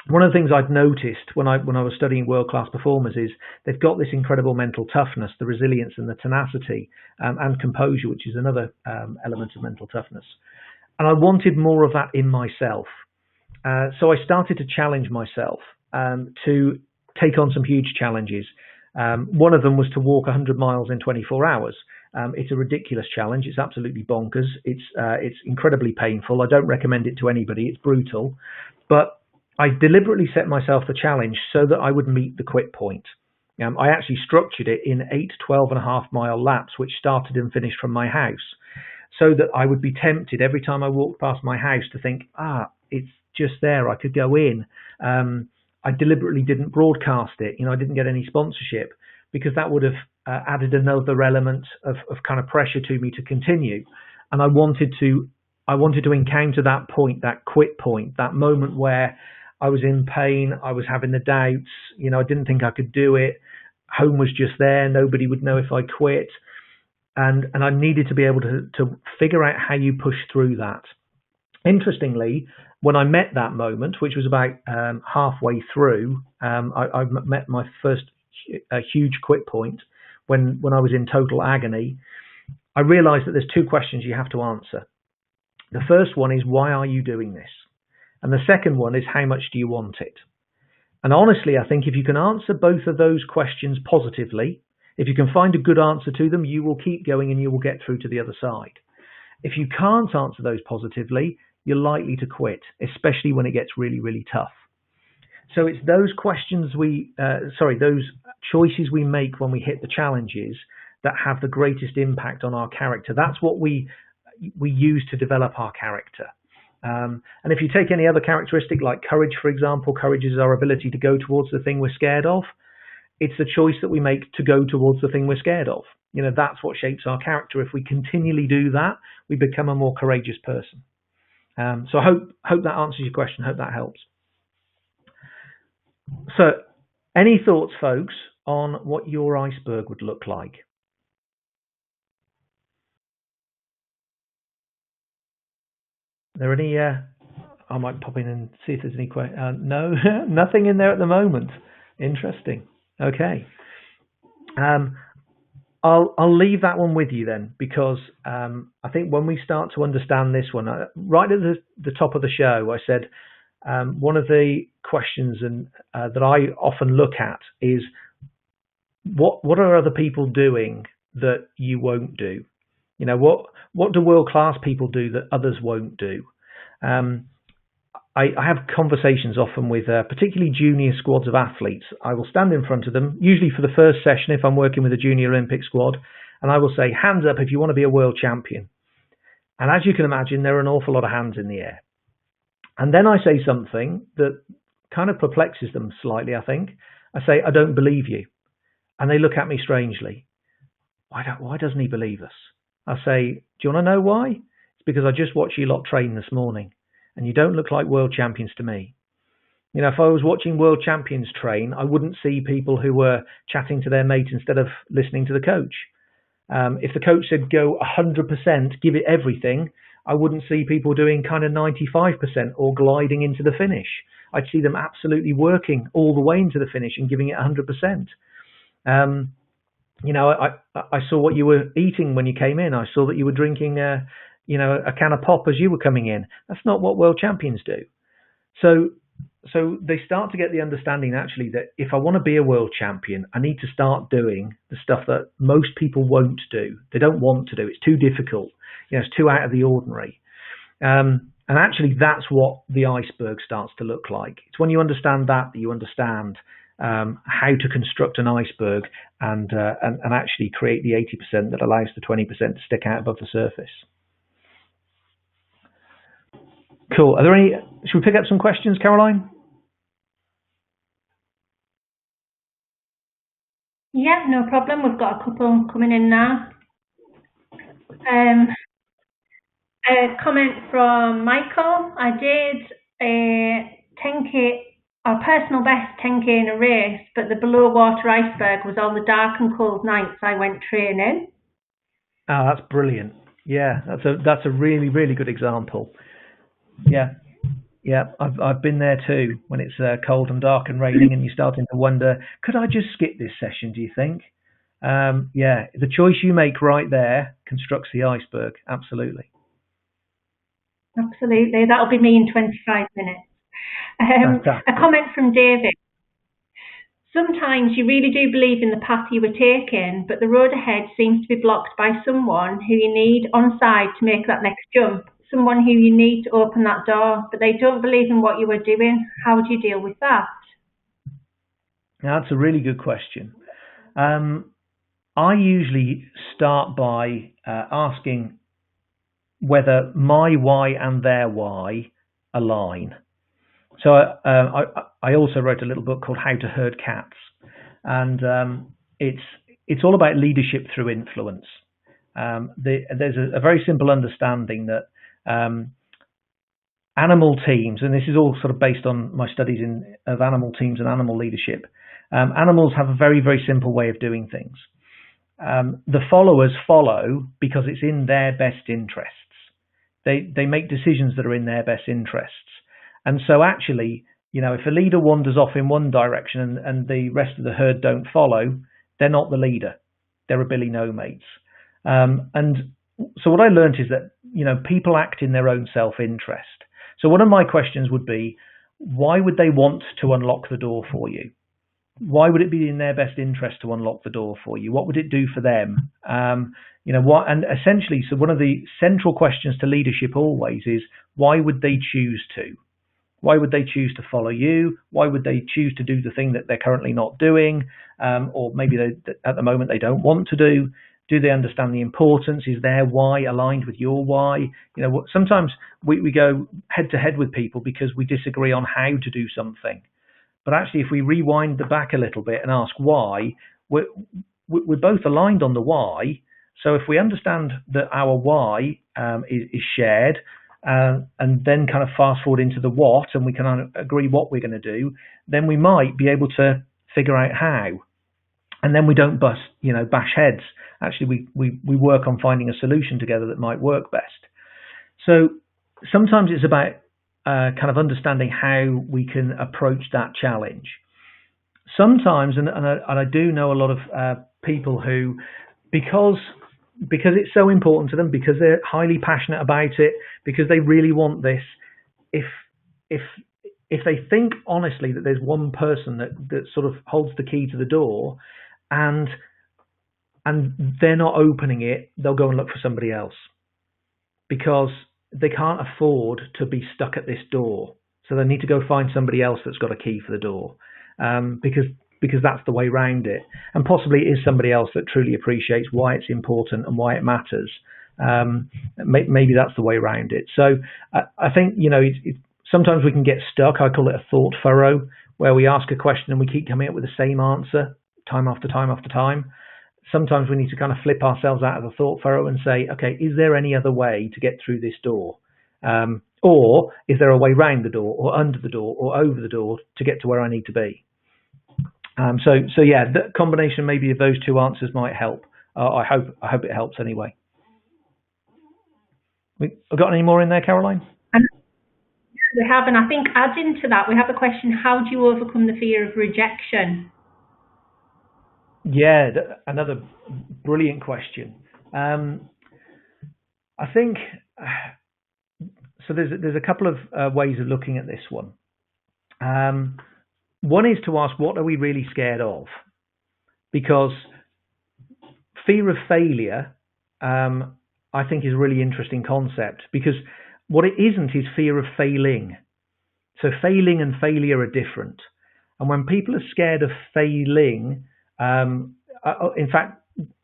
[SPEAKER 2] One of the things I'd noticed when I was studying world-class performers is they've got this incredible mental toughness, the resilience and the tenacity, and composure, which is another element of mental toughness. And I wanted more of that in myself. So I started to challenge myself to take on some huge challenges. One of them was to walk 100 miles in 24 hours. It's a ridiculous challenge. It's absolutely bonkers. It's incredibly painful. I don't recommend it to anybody. It's brutal. But I deliberately set myself the challenge so that I would meet the quit point. I actually structured it in 8 12.5 mile laps, which started and finished from my house, so that I would be tempted every time I walked past my house to think, it's just there, I could go in. I deliberately didn't broadcast it. I didn't get any sponsorship, because that would have added another element of kind of pressure to me to continue. And I wanted to encounter that point, that quit point, that moment where I was in pain, I was having the doubts, I didn't think I could do it. Home was just there, nobody would know if I quit. And I needed to be able to figure out how you push through that. Interestingly, when I met that moment, which was about halfway through, I met my first huge quit point when I was in total agony. I realized that there's 2 questions you have to answer. The first one is, why are you doing this? And the second one is, how much do you want it? And honestly, I think if you can answer both of those questions positively, if you can find a good answer to them, you will keep going and you will get through to the other side. If you can't answer those positively, you're likely to quit, especially when it gets really, really tough. So it's those questions those choices we make when we hit the challenges that have the greatest impact on our character. That's what we use to develop our character. And if you take any other characteristic like courage, for example, courage is our ability to go towards the thing we're scared of. It's the choice that we make to go towards the thing we're scared of. That's what shapes our character. If we continually do that, we become a more courageous person. So I hope that answers your question. Hope that helps. So any thoughts, folks, on what your iceberg would look like? Are there any, I might pop in and see if there's any questions. No, nothing in there at the moment. Interesting. Okay. I'll leave that one with you then, because I think when we start to understand this one, right at the top of the show, I said one of the questions that I often look at is, what are other people doing that you won't do? What do world-class people do that others won't do? I have conversations often with particularly junior squads of athletes. I will stand in front of them, usually for the first session if I'm working with a junior Olympic squad, and I will say, hands up if you want to be a world champion. And as you can imagine, there are an awful lot of hands in the air. And then I say something that kind of perplexes them slightly, I think. I say, I don't believe you. And they look at me strangely. Why doesn't he believe us? I say, do you want to know why? It's because I just watched you lot train this morning, and you don't look like world champions to me. If I was watching world champions train, I wouldn't see people who were chatting to their mate instead of listening to the coach. If the coach said go 100%, give it everything, I wouldn't see people doing kind of 95% or gliding into the finish. I'd see them absolutely working all the way into the finish and giving it 100%. I saw what you were eating when you came in. I saw that you were drinking a can of pop as you were coming in. That's not what world champions do. So they start to get the understanding actually that if I want to be a world champion, I need to start doing the stuff that most people won't do. They don't want to do. It's too difficult. It's too out of the ordinary. And actually that's what the iceberg starts to look like. It's when you understand that you understand how to construct an iceberg and actually create the 80% that allows the 20% to stick out above the surface. Cool. Should we pick up some questions, Caroline?
[SPEAKER 1] Yeah, no problem. We've got a couple coming in now. A comment from Michael. I did a 10K, our personal best 10K in a race, but the below water iceberg was all the dark and cold nights I went training.
[SPEAKER 2] Oh, that's brilliant. Yeah, that's a really really good example. Yeah, yeah, I've been there too when it's cold and dark and raining, and you're starting to wonder, could I just skip this session? Do you think? Yeah, the choice you make right there constructs the iceberg. Absolutely.
[SPEAKER 1] Absolutely. That'll be me in 25 minutes. A
[SPEAKER 2] Fantastic.
[SPEAKER 1] comment from David. Sometimes you really do believe in the path you were taking, but the road ahead seems to be blocked by someone who you need on side to make that next jump, someone who you need to open that door, but they don't believe in what you are doing. How do you deal with that?
[SPEAKER 2] Now, that's a really good question. I usually start by asking whether my why and their why align. So I also wrote a little book called How to Herd Cats, and it's all about leadership through influence. There's a very simple understanding that animal teams, and this is all sort of based on my studies of animal teams and animal leadership. Animals have a very very simple way of doing things. The followers follow because it's in their best interests. They make decisions that are in their best interests. And so actually, if a leader wanders off in one direction and the rest of the herd don't follow, they're not the leader. They're a Billy No Mates. And so what I learned is that, people act in their own self-interest. So one of my questions would be, why would they want to unlock the door for you? Why would it be in their best interest to unlock the door for you? What would it do for them? And essentially, so one of the central questions to leadership always is, why would they choose to? Why would they choose to follow you? Why would they choose to do the thing that they're currently not doing? Or maybe at the moment they don't want to do? Do they understand the importance? Is their why aligned with your why? Sometimes we go head to head with people because we disagree on how to do something. But actually, if we rewind the back a little bit and ask why, we're both aligned on the why. So if we understand that our why is shared, and then kind of fast forward into the what, and we can agree what we're going to do, then we might be able to figure out how. And then we don't bash heads. Actually, we work on finding a solution together that might work best. So sometimes it's about kind of understanding how we can approach that challenge. Sometimes, and I do know a lot of people who, because it's so important to them, because they're highly passionate about it, because they really want this, if they think honestly that there's one person that sort of holds the key to the door, and they're not opening it, they'll go and look for somebody else, because they can't afford to be stuck at this door. So they need to go find somebody else that's got a key for the door, because that's the way round it. And possibly it is somebody else that truly appreciates why it's important and why it matters. Maybe that's the way round it. So I think, sometimes we can get stuck. I call it a thought furrow, where we ask a question and we keep coming up with the same answer time after time after time. Sometimes we need to kind of flip ourselves out of the thought furrow and say, okay, is there any other way to get through this door? Or is there a way round the door, or under the door, or over the door to get to where I need to be? So yeah, the combination maybe of those two answers might help. I hope it helps anyway. We got any more in there, Caroline?
[SPEAKER 1] We have, and I think adding to that, we have a question: how do you overcome the fear of rejection?
[SPEAKER 2] Yeah, another brilliant question. I think so. There's a couple of ways of looking at this one. One is to ask, what are we really scared of? Because fear of failure, I think, is a really interesting concept, because what it isn't is fear of failing. So failing and failure are different. And when people are scared of failing, in fact,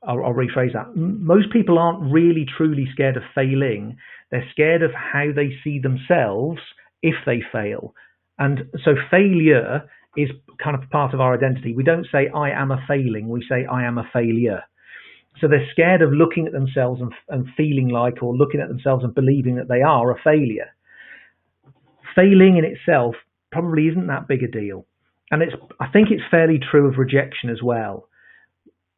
[SPEAKER 2] I'll rephrase that. Most people aren't really truly scared of failing. They're scared of how they see themselves if they fail. And so failure is kind of part of our identity. We don't say I am a failing, we say I am a failure. So they're scared of looking at themselves and feeling like, or looking at themselves and believing that they are a failure. Failing in itself probably isn't that big a deal. And I think it's fairly true of rejection as well.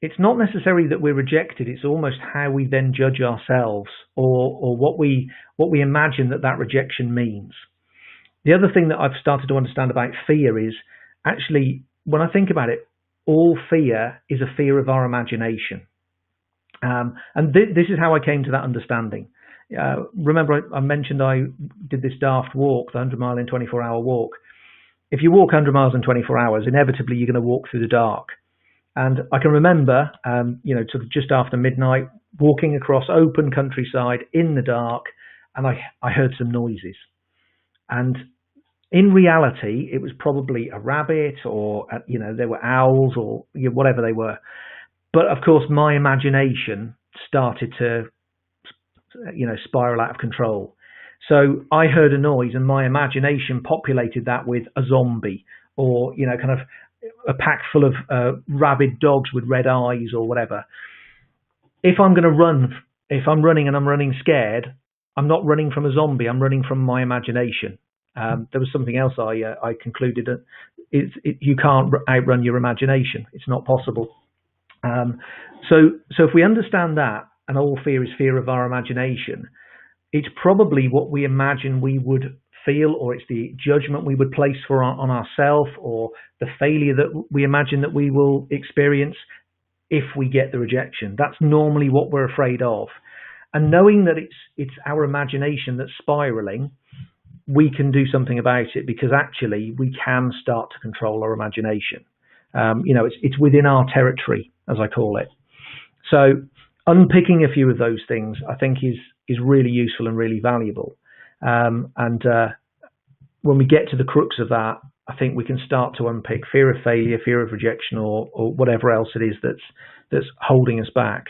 [SPEAKER 2] it's not necessarily that we're rejected. It's almost how we then judge ourselves, or what we imagine that rejection means. The other thing that I've started to understand about fear is actually, when I think about it, all fear is a fear of our imagination. And this is how I came to that understanding. Remember, I mentioned I did this daft walk, the 100-mile in 24-hour walk. If you walk 100 miles in 24 hours, inevitably you're going to walk through the dark. And I can remember, sort of just after midnight, walking across open countryside in the dark, and I heard some noises. And in reality, it was probably a rabbit, or there were owls, or whatever they were. But of course, my imagination started to, spiral out of control. So I heard a noise, and my imagination populated that with a zombie, or kind of a pack full of rabid dogs with red eyes, or whatever. If I'm running and I'm running scared, I'm not running from a zombie. I'm running from my imagination. There was something else I concluded that you can't outrun your imagination. It's not possible. So if we understand that, and all fear is fear of our imagination, it's probably what we imagine we would feel, or it's the judgment we would place on ourselves, or the failure that we imagine that we will experience if we get the rejection. That's normally what we're afraid of. And knowing that it's our imagination that's spiraling, we can do something about it, because actually we can start to control our imagination. It's within our territory, as I call it. So unpicking a few of those things, I think, is really useful and really valuable. And when we get to the crux of that, I think we can start to unpick fear of failure, fear of rejection, or whatever else it is that's holding us back.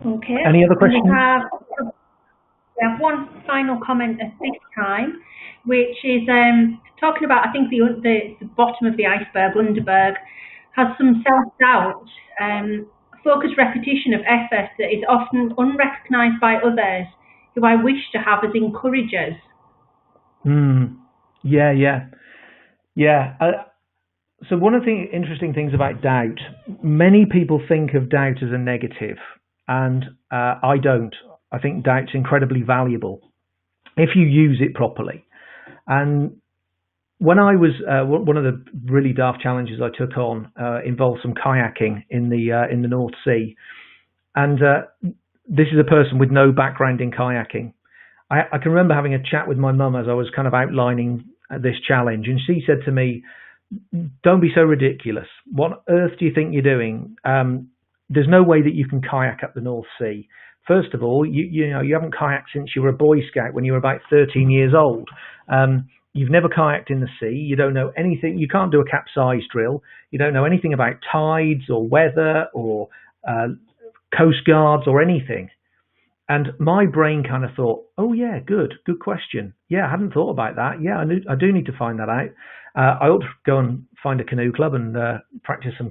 [SPEAKER 1] Okay.
[SPEAKER 2] Any other questions?
[SPEAKER 1] We have one final comment at this time, which is talking about, I think, the bottom of the iceberg, Underberg, has some self-doubt, focused repetition of effort that is often unrecognised by others who I wish to have as encouragers. Yeah. So one of the interesting things about doubt, many people think of doubt as a negative, and I don't. I think doubt's incredibly valuable if you use it properly. And when I was one of the really daft challenges I took on involved some kayaking in the North Sea, and this is a person with no background in kayaking. I can remember having a chat with my mum as I was kind of outlining this challenge, and she said to me, "Don't be so ridiculous. What on earth do you think you're doing? There's no way that you can kayak up the North Sea. First of all, you haven't kayaked since you were a Boy Scout when you were about 13 years old. You've never kayaked in the sea. You don't know anything. You can't do a capsize drill. You don't know anything about tides or weather or coast guards or anything." And my brain kind of thought, "Oh yeah, good question. Yeah, I hadn't thought about that. Yeah, I do need to find that out. I ought to go and find a canoe club and practice some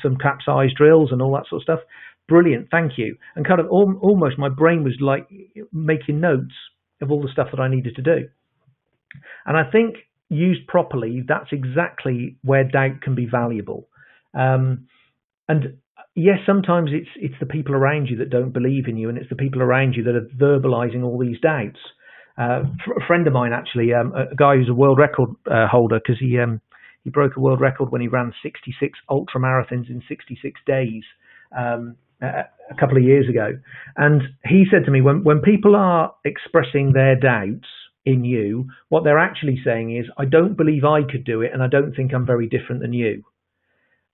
[SPEAKER 1] some capsize drills and all that sort of stuff. Brilliant, thank you." And kind of almost my brain was like making notes of all the stuff that I needed to do. And I think used properly, that's exactly where doubt can be valuable. And yes, sometimes it's the people around you that don't believe in you, and it's the people around you that are verbalizing all these doubts. A friend of mine, actually, a guy who's a world record holder, because he broke a world record when he ran 66 ultra marathons in 66 days a couple of years ago. And he said to me, when people are expressing their doubts in you, what they're actually saying is, "I don't believe I could do it, and I don't think I'm very different than you."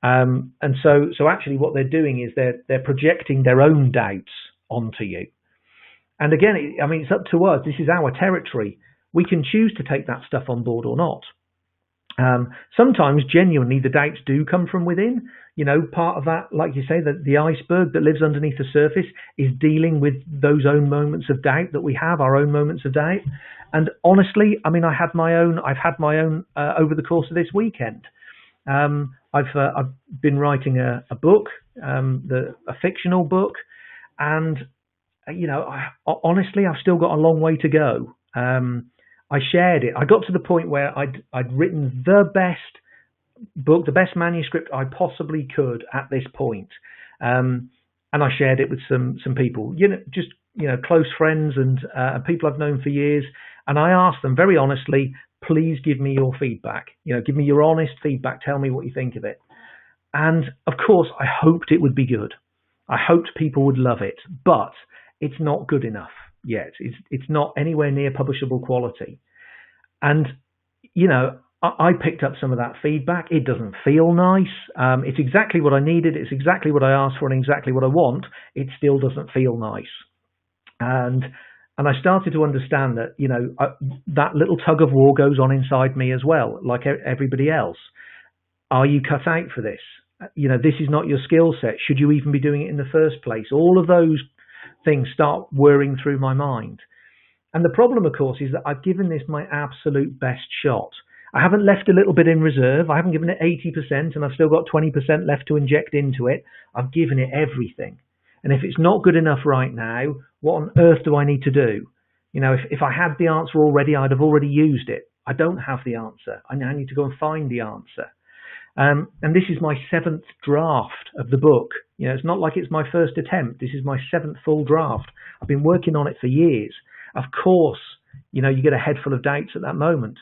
[SPEAKER 1] And so actually what they're doing is they're projecting their own doubts onto you. And again, it's up to us. This is our territory. We can choose to take that stuff on board or not. Sometimes genuinely the doubts do come from within. Part of that, like you say, that the iceberg that lives underneath the surface is dealing with those own moments of doubt that we have, our own moments of doubt. And honestly, I've had my own over the course of this weekend. I've been writing a book, a fictional book, and honestly, I've still got a long way to go. I shared it. I got to the point where I'd written the best
[SPEAKER 2] book, the best manuscript I possibly could at this point. And I shared it with some people, just close friends and people I've known for years. And I asked them very honestly, please give me your feedback. Give me your honest feedback. Tell me what you think of it. And of course, I hoped it would be good. I hoped people would love it, but it's not good enough yet. It's not anywhere near publishable quality. And I picked up some of that feedback. It doesn't feel nice. It's exactly what I needed. It's exactly what I asked for and exactly what I want. It still doesn't feel nice. And I started to understand that, that little tug of war goes on inside me as well, like everybody else. Are you cut out for this? This is not your skill set. Should you even be doing it in the first place? All of those things start whirring through my mind. And the problem, of course, is that I've given this my absolute best shot. I haven't left a little bit in reserve. I haven't given it 80% and I've still got 20% left to inject into it. I've given it everything. And if it's not good enough right now, what on earth do I need to do? If I had the answer already, I'd have already used it. I don't have the answer. I now need to go and find the answer. And this is my 7th draft of the book. It's not like it's my first attempt. This is my 7th full draft. I've been working on it for years. Of course, you get a head full of doubts at that moment.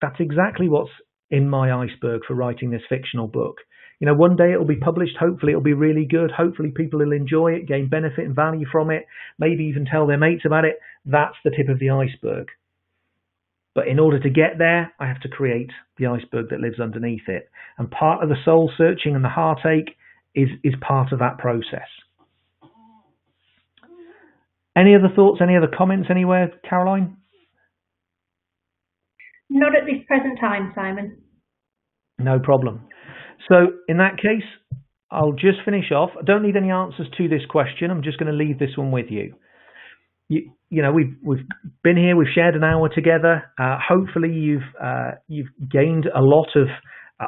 [SPEAKER 2] That's exactly what's in my iceberg for writing this fictional book. One day it'll be published. Hopefully it'll be really good. Hopefully people will enjoy it, gain benefit and value from it, maybe even tell their mates about it. That's the tip of the iceberg. But in order to get there, I have to create the iceberg that lives underneath it. And part of the soul searching and the heartache is part of that process. Any other thoughts, any other comments anywhere, Caroline?
[SPEAKER 1] Not at this present time, Simon. No
[SPEAKER 2] problem. So in that case, I'll just finish off. I don't need any answers to this question. I'm just going to leave this one with you. We've been here. We've shared an hour together. Hopefully, you've gained a lot of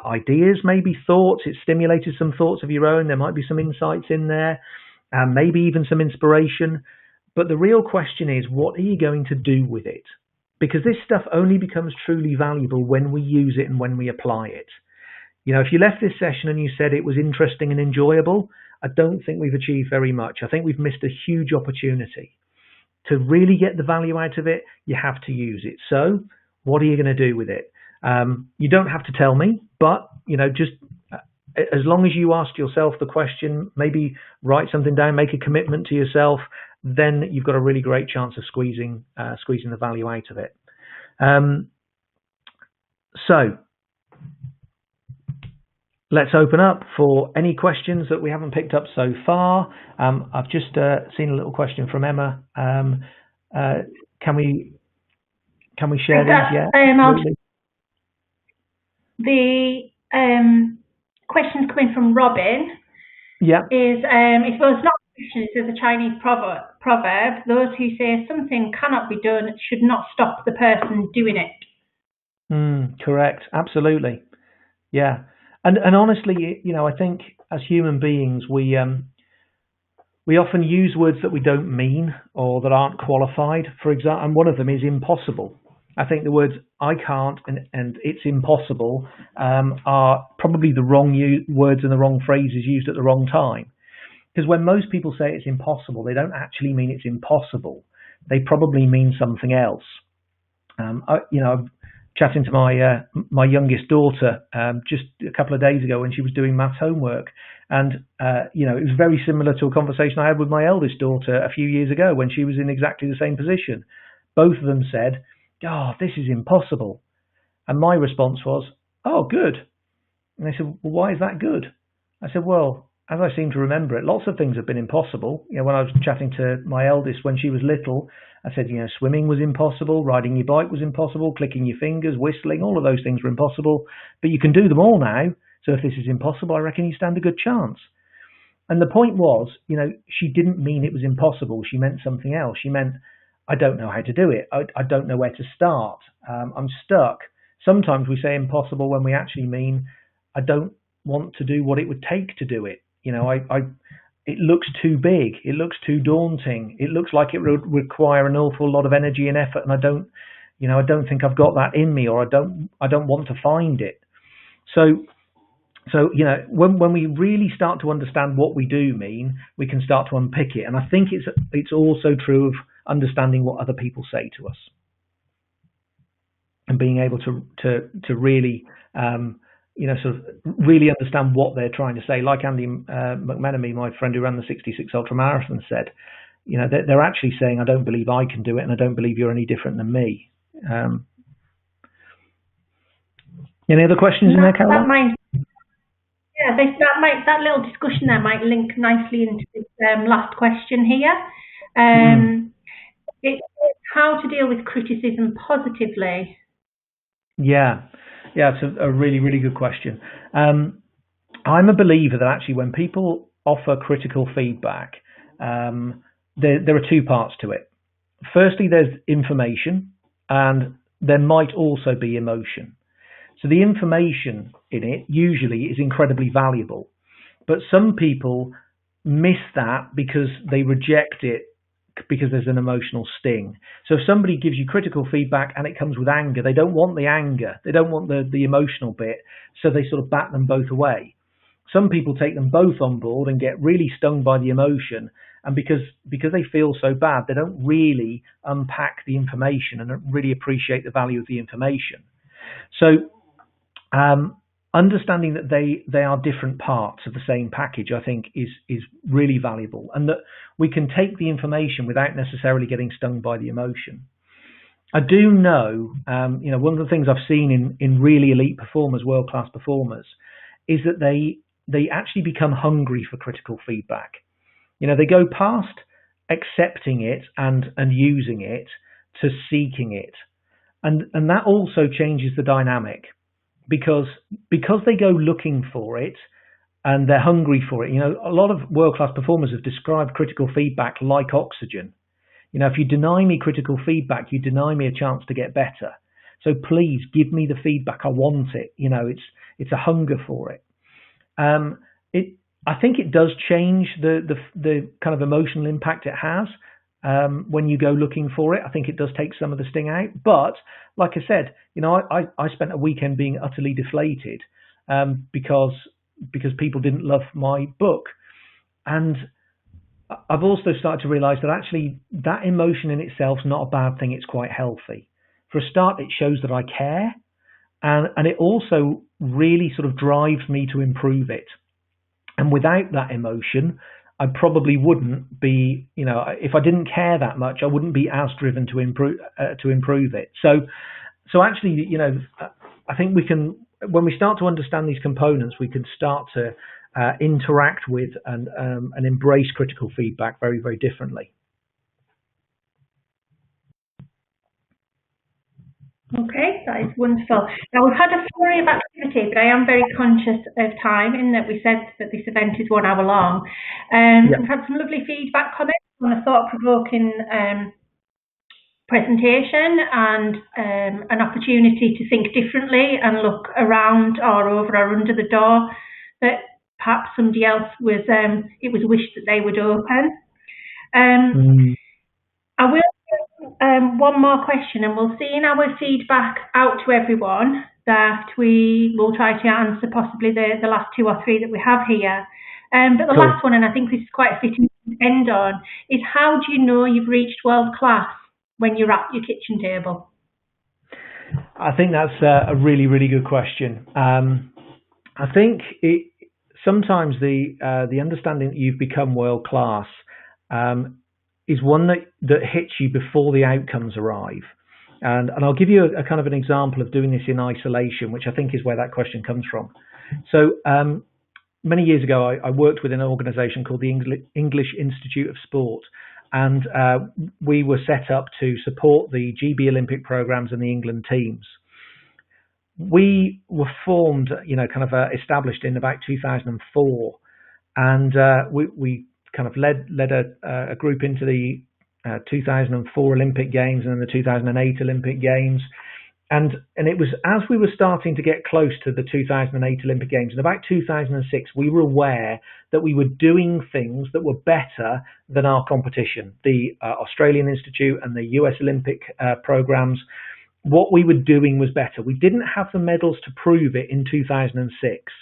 [SPEAKER 2] ideas, maybe thoughts. It's stimulated some thoughts of your own. There might be some insights in there, maybe even some inspiration. But the real question is, what are you going to do with it? Because this stuff only becomes truly valuable when we use it and when we apply it. If you left this session and you said it was interesting and enjoyable, I don't think we've achieved very much. I think we've missed a huge opportunity. To really get the value out of it, you have to use it. So what are you going to do with it? You don't have to tell me, but, just as long as you ask yourself the question, maybe write something down, make a commitment to yourself, then you've got a really great chance of squeezing the value out of it. So let's open up for any questions that we haven't picked up so far. I've just seen a little question from Emma. Can we share these? Yeah.
[SPEAKER 1] The question coming from Robin.
[SPEAKER 2] Yeah.
[SPEAKER 1] Is it was not a question. It's a Chinese proverb. Those who say something cannot be done should not stop the person doing it.
[SPEAKER 2] Correct. Absolutely. Yeah. And honestly, I think as human beings, we often use words that we don't mean or that aren't qualified. For example, and one of them is impossible. I think the words I can't and it's impossible are probably the wrong words and the wrong phrases used at the wrong time. Because when most people say it's impossible, they don't actually mean it's impossible. They probably mean something else. I'm chatting to my youngest daughter just a couple of days ago when she was doing maths homework, and it was very similar to a conversation I had with my eldest daughter a few years ago when she was in exactly the same position. Both of them said, "Oh, this is impossible," and my response was, "Oh, good." And they said, "Well, why is that good?" I said, "Well, as I seem to remember it, lots of things have been impossible. When I was chatting to my eldest when she was little, I said, swimming was impossible, riding your bike was impossible, clicking your fingers, whistling, all of those things were impossible. But you can do them all now. So if this is impossible, I reckon you stand a good chance." And the point was, she didn't mean it was impossible. She meant something else. She meant, I don't know how to do it. I don't know where to start. I'm stuck. Sometimes we say impossible when we actually mean, I don't want to do what it would take to do it. It looks too big. It looks too daunting. It looks like it would require an awful lot of energy and effort, and I don't think I've got that in me, or I don't want to find it. So So, when we really start to understand what we do mean, we can start to unpick it. And I think it's also true of understanding what other people say to us and being able to really, sort of really understand what they're trying to say. Like Andy McMenemy, my friend who ran the 66 Ultra Marathon, said, they're actually saying, I don't believe I can do it, and I don't believe you're any different than me. Any other questions in there, Caroline?
[SPEAKER 1] That little discussion there might link nicely into this last question here. It's how to deal with criticism positively.
[SPEAKER 2] Yeah, it's a really, really good question. I'm a believer that actually when people offer critical feedback, there are two parts to it. Firstly, there's information, and there might also be emotion. So the information in it usually is incredibly valuable, but some people miss that because they reject it because there's an emotional sting. So if somebody gives you critical feedback and it comes with anger, they don't want the anger, they don't want the emotional bit, so they sort of bat them both away. Some people take them both on board and get really stung by the emotion, and because they feel so bad, they don't really unpack the information and don't really appreciate the value of the information. So understanding that they are different parts of the same package, I think, is really valuable, and that we can take the information without necessarily getting stung by the emotion. I do know, one of the things I've seen in really elite performers, world-class performers, is that they actually become hungry for critical feedback. They go past accepting it and using it to seeking it, and that also changes the dynamic. Because they go looking for it and they're hungry for it. A lot of world-class performers have described critical feedback like oxygen. If you deny me critical feedback, you deny me a chance to get better. So please give me the feedback. I want it. It's a hunger for it. I think it does change the kind of emotional impact it has. When you go looking for it, I think it does take some of the sting out. But like I said, I spent a weekend being utterly deflated because people didn't love my book. And I've also started to realize that actually that emotion in itself is not a bad thing. It's quite healthy. For a start, it shows that I care, and it also really sort of drives me to improve it. And without that emotion, I probably wouldn't be, if I didn't care that much, I wouldn't be as driven to improve it. So actually, I think we can, when we start to understand these components, we can start to interact with and embrace critical feedback very, very differently.
[SPEAKER 1] Okay, that is wonderful. Now, we've had a flurry of activity, but I am very conscious of time in that we said that this event is 1 hour long. We've had some lovely feedback comments on a thought-provoking presentation and an opportunity to think differently and look around or over or under the door that perhaps somebody else was, it was wished that they would open. I will one more question, and we'll see in our feedback out to everyone that we will try to answer possibly the last 2 or 3 that we have here. But the last one, and I think this is quite a fitting to end on, is how do you know you've reached world class when you're at your kitchen table?
[SPEAKER 2] I think that's a really, really good question. I think sometimes the understanding that you've become world class is one that hits you before the outcomes arrive. And I'll give you a kind of an example of doing this in isolation, which I think is where that question comes from. So many years ago, I worked with an organization called the English Institute of Sport. And we were set up to support the GB Olympic programs and the England teams. We were formed, established in about 2004. And we kind of led a group into the 2004 Olympic Games and then the 2008 Olympic Games. And it was as we were starting to get close to the 2008 Olympic Games, in about 2006, we were aware that we were doing things that were better than our competition, the Australian Institute and the US Olympic programs. What we were doing was better. We didn't have the medals to prove it in 2006.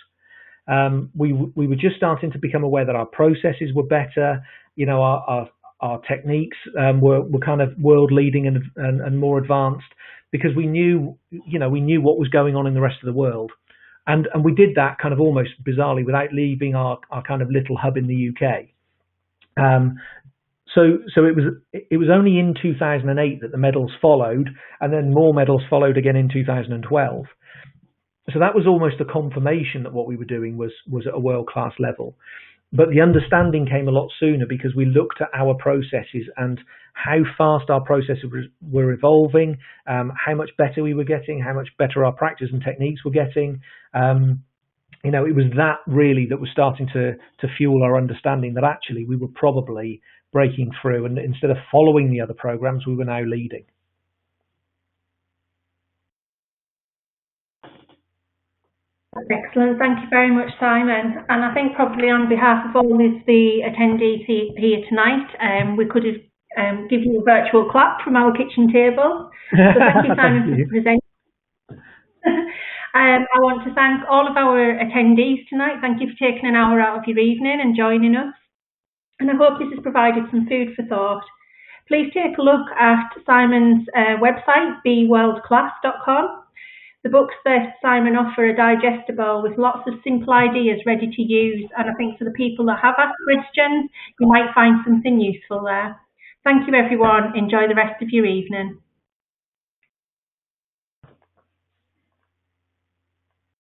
[SPEAKER 2] We were just starting to become aware that our processes were better. Our techniques were kind of world leading and more advanced, because we knew what was going on in the rest of the world. And we did that kind of almost bizarrely without leaving our kind of little hub in the UK. So it was only in 2008 that the medals followed, and then more medals followed again in 2012. So that was almost a confirmation that what we were doing was at a world-class level. But the understanding came a lot sooner, because we looked at our processes and how fast our processes were evolving, how much better we were getting, how much better our practice and techniques were getting. It was that really that was starting to fuel our understanding that actually we were probably breaking through, and instead of following the other programs, we were now leading.
[SPEAKER 1] Excellent. Thank you very much, Simon. And I think probably on behalf of all of the attendees here tonight, we could give you a virtual clap from our kitchen table. So thank you, Simon, for presenting. I want to thank all of our attendees tonight. Thank you for taking an hour out of your evening and joining us. And I hope this has provided some food for thought. Please take a look at Simon's website, beworldclass.com. The books that Simon offer are digestible with lots of simple ideas ready to use, and I think for the people that have asked questions, you might find something useful there. Thank you, everyone. Enjoy the rest of your evening.